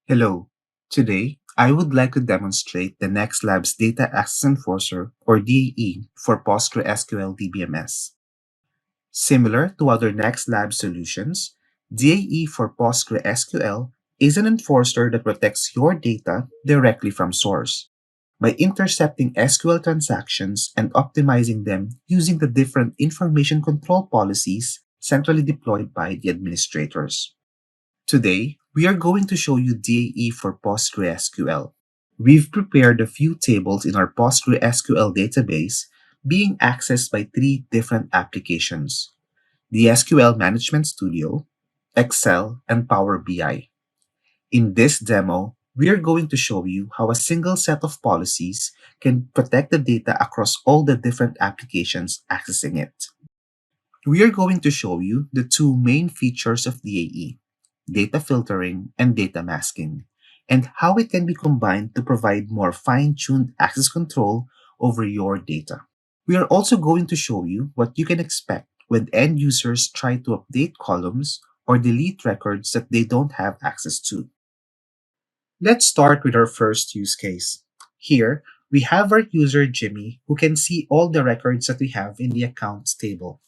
Hello. Today, I would like to demonstrate the Next Lab's Data Access Enforcer, or DAE, for PostgreSQL DBMS. Similar to other Next Lab solutions, DAE for PostgreSQL is an enforcer that protects your data directly from source by intercepting SQL transactions and optimizing them using the different information control policies centrally deployed by the administrators. Today, we are going to show you DAE for PostgreSQL. We've prepared a few tables in our PostgreSQL database being accessed by three different applications: the SQL Management Studio, Excel, and Power BI. In this demo, we are going to show you how a single set of policies can protect the data across all the different applications accessing it. We are going to show you the two main features of DAE: data filtering and data masking, and how it can be combined to provide more fine-tuned access control over your data. We are also going to show you what you can expect when end users try to update columns or delete records that they don't have access to. Let's start with our first use case. Here, we have our user Jimmy who can see all the records that we have in the accounts table.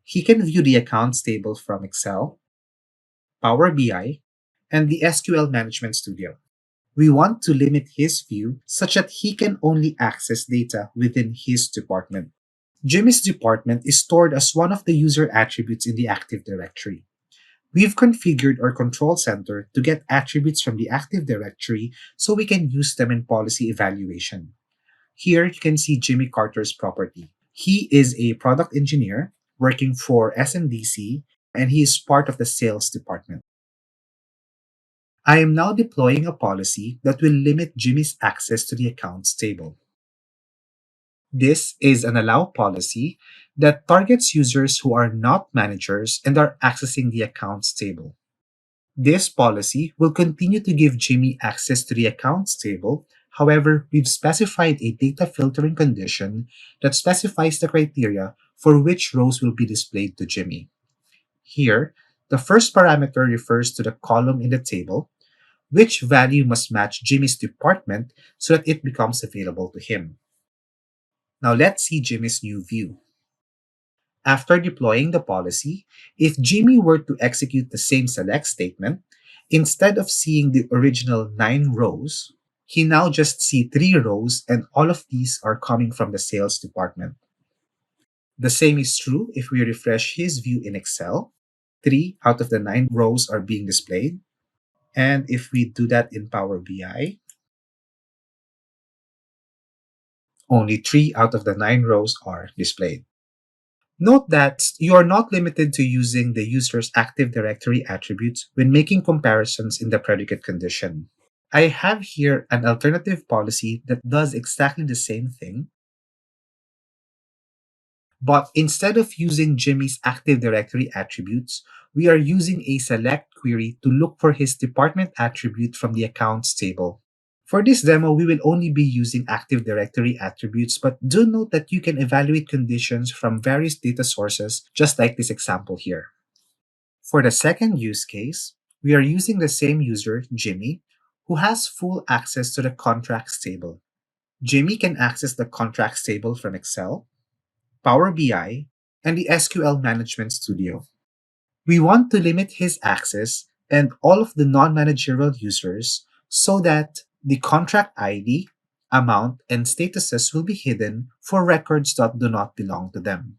He can view the accounts table from Excel, Power BI, and the SQL Management Studio. We want to limit his view such that he can only access data within his department. Jimmy's department is stored as one of the user attributes in the Active Directory. We've configured our control center to get attributes from the Active Directory so we can use them in policy evaluation. Here you can see Jimmy Carter's property. He is a product engineer working for SMDC, and he is part of the sales department. I am now deploying a policy that will limit Jimmy's access to the accounts table. This is an allow policy that targets users who are not managers and are accessing the accounts table. This policy will continue to give Jimmy access to the accounts table. However, we've specified a data filtering condition that specifies the criteria for which rows will be displayed to Jimmy. Here, the first parameter refers to the column in the table, which value must match Jimmy's department so that it becomes available to him. Now let's see Jimmy's new view. After deploying the policy, if Jimmy were to execute the same select statement, instead of seeing the original 9 rows, he now just sees 3 rows, and all of these are coming from the sales department. The same is true if we refresh his view in Excel. 3 out of the 9 rows are being displayed. And if we do that in Power BI, only 3 out of the 9 rows are displayed. Note that you are not limited to using the user's Active Directory attributes when making comparisons in the predicate condition. I have here an alternative policy that does exactly the same thing, but instead of using Jimmy's Active Directory attributes, we are using a select query to look for his department attribute from the accounts table. For this demo, we will only be using Active Directory attributes, but do note that you can evaluate conditions from various data sources, just like this example here. For the second use case, we are using the same user, Jimmy, who has full access to the contracts table. Jimmy can access the contracts table from Excel, Power BI, and the SQL Management Studio. We want to limit his access and all of the non-managerial users so that the contract ID, amount, and statuses will be hidden for records that do not belong to them.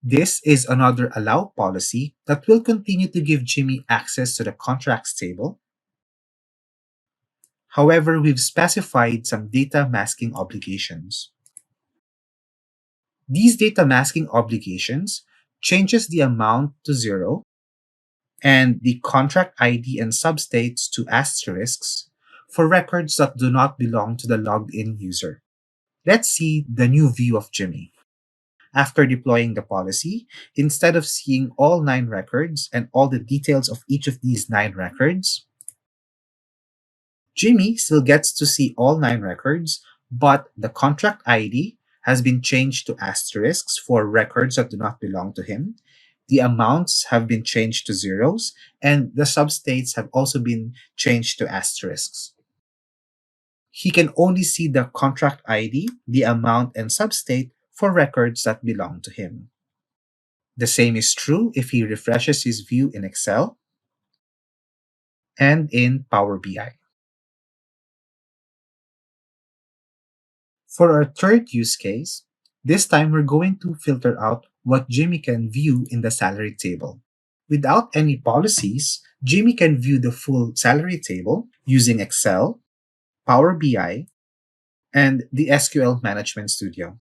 This is another allow policy that will continue to give Jimmy access to the contracts table. However, we've specified some data masking obligations. These data masking obligations changes the amount to 0 and the contract ID and substates to asterisks for records that do not belong to the logged in user. Let's see the new view of Jimmy. After deploying the policy, instead of seeing all 9 records and all the details of each of these 9 records, Jimmy still gets to see all 9 records, but the contract ID has been changed to asterisks for records that do not belong to him. The amounts have been changed to zeros, and the substates have also been changed to asterisks. He can only see the contract ID, the amount, and substate for records that belong to him. The same is true if he refreshes his view in Excel and in Power BI. For our third use case, this time we're going to filter out what Jimmy can view in the salary table. Without any policies, Jimmy can view the full salary table using Excel, Power BI, and the SQL Management Studio.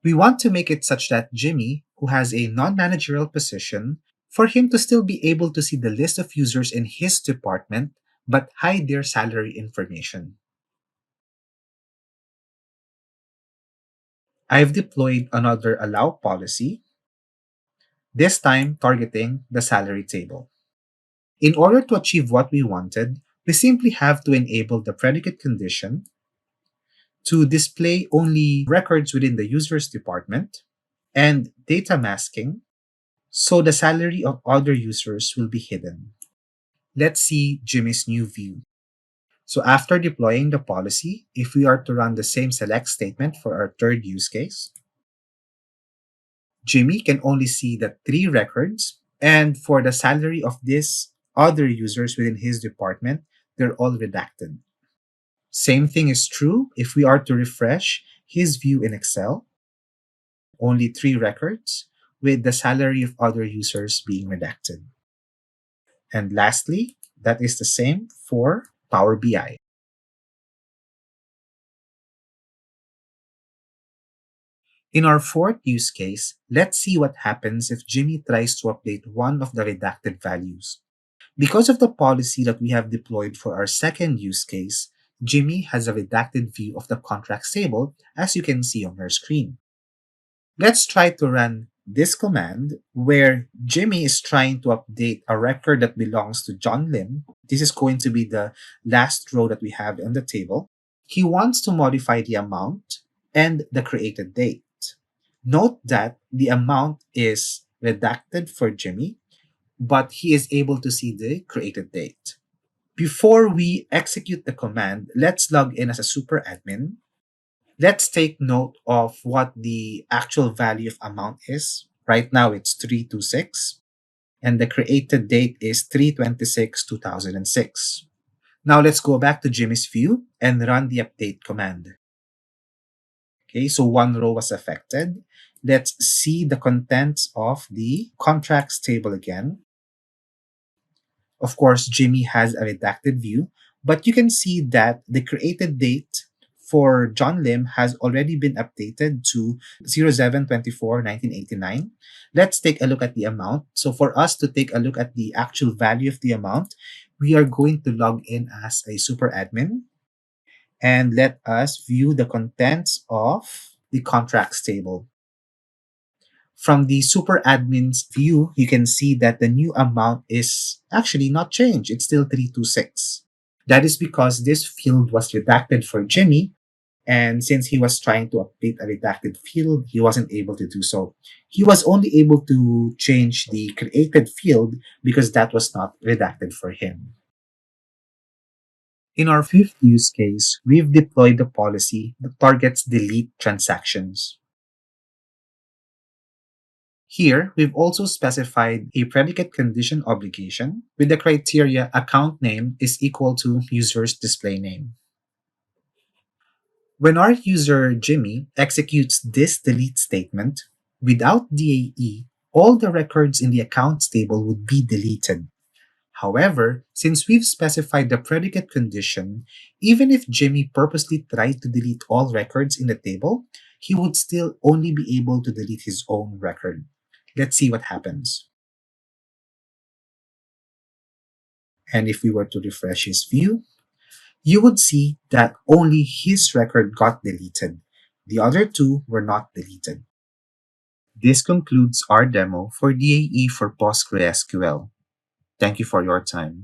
We want to make it such that Jimmy, who has a non-managerial position, for him to still be able to see the list of users in his department but hide their salary information. I've deployed another allow policy, this time targeting the salary table. In order to achieve what we wanted, we simply have to enable the predicate condition to display only records within the user's department and data masking so the salary of other users will be hidden. Let's see Jimmy's new view. So after deploying the policy, if we are to run the same select statement for our third use case, Jimmy can only see the 3 records, and for the salary of these other users within his department, they're all redacted. Same thing is true if we are to refresh his view in Excel, only 3 records, with the salary of other users being redacted. And lastly, that is the same for Power BI. In our fourth use case, let's see what happens if Jimmy tries to update one of the redacted values. Because of the policy that we have deployed for our second use case, Jimmy has a redacted view of the contracts table, as you can see on your screen. Let's try to run this command where Jimmy is trying to update a record that belongs to John Lim. This is going to be the last row that we have in the table. He wants to modify the amount and the created date. Note that the amount is redacted for Jimmy, but he is able to see the created date. Before we execute the command, let's log in as a super admin. Let's take note of what the actual value of amount is. Right now it's 326, and the created date is 326, 2006. Now let's go back to Jimmy's view and run the update command. Okay, so 1 row was affected. Let's see the contents of the contracts table again. Of course, Jimmy has a redacted view, but you can see that the created date for John Lim has already been updated to 07/24/1989. Let's take a look at the amount. So for us to take a look at the actual value of the amount, we are going to log in as a super admin and let us view the contents of the contracts table. From the super admin's view, you can see that the new amount is actually not changed. It's still 326. That is because this field was redacted for Jimmy, and since he was trying to update a redacted field, he wasn't able to do so. He was only able to change the created field because that was not redacted for him. In our fifth use case, we've deployed the policy that targets delete transactions. Here, we've also specified a predicate condition obligation with the criteria account name is equal to user's display name. When our user Jimmy executes this delete statement, without DAE, all the records in the accounts table would be deleted. However, since we've specified the predicate condition, even if Jimmy purposely tried to delete all records in the table, he would still only be able to delete his own record. Let's see what happens. And if we were to refresh his view, you would see that only his record got deleted. The other 2 were not deleted. This concludes our demo for DAE for PostgreSQL. Thank you for your time.